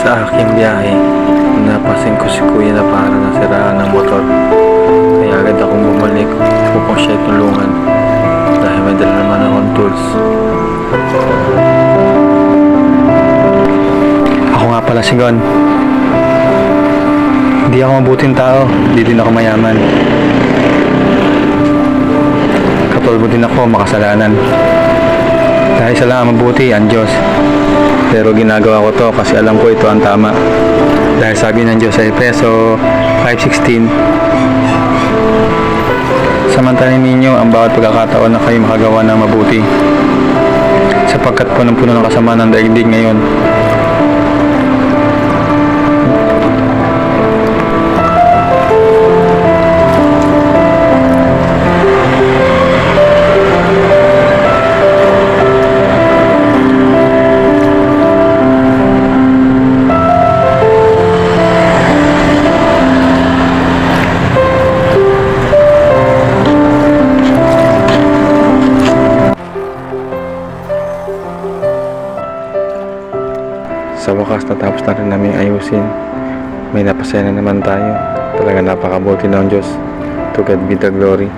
Sa aking biyahe, napasin ko si kuya na para nasiraan ng motor. Kaya agad akong bumalik upang siya tulungan dahil may dala naman akong tools. Ako nga pala si Gon. Hindi ako mabuting tao, hindi din ako mayaman. Katulad din ako makasalanan. Dahil sa lang ang mabuti, ang Diyos. Pero ginagawa ko to kasi alam ko ito ang tama. Dahil sabi ng Diyos sa Efeso 5:16, samantalin ninyo ang bawat pagkakataon na kayo makagawa ng mabuti, sapagkat punong-puno ng kasamaan ng daigdig ngayon. Sa wakas, natapos na rin namin ayusin. May napasaya na naman tayo. Talaga napakabuti ng Diyos. To God be the glory.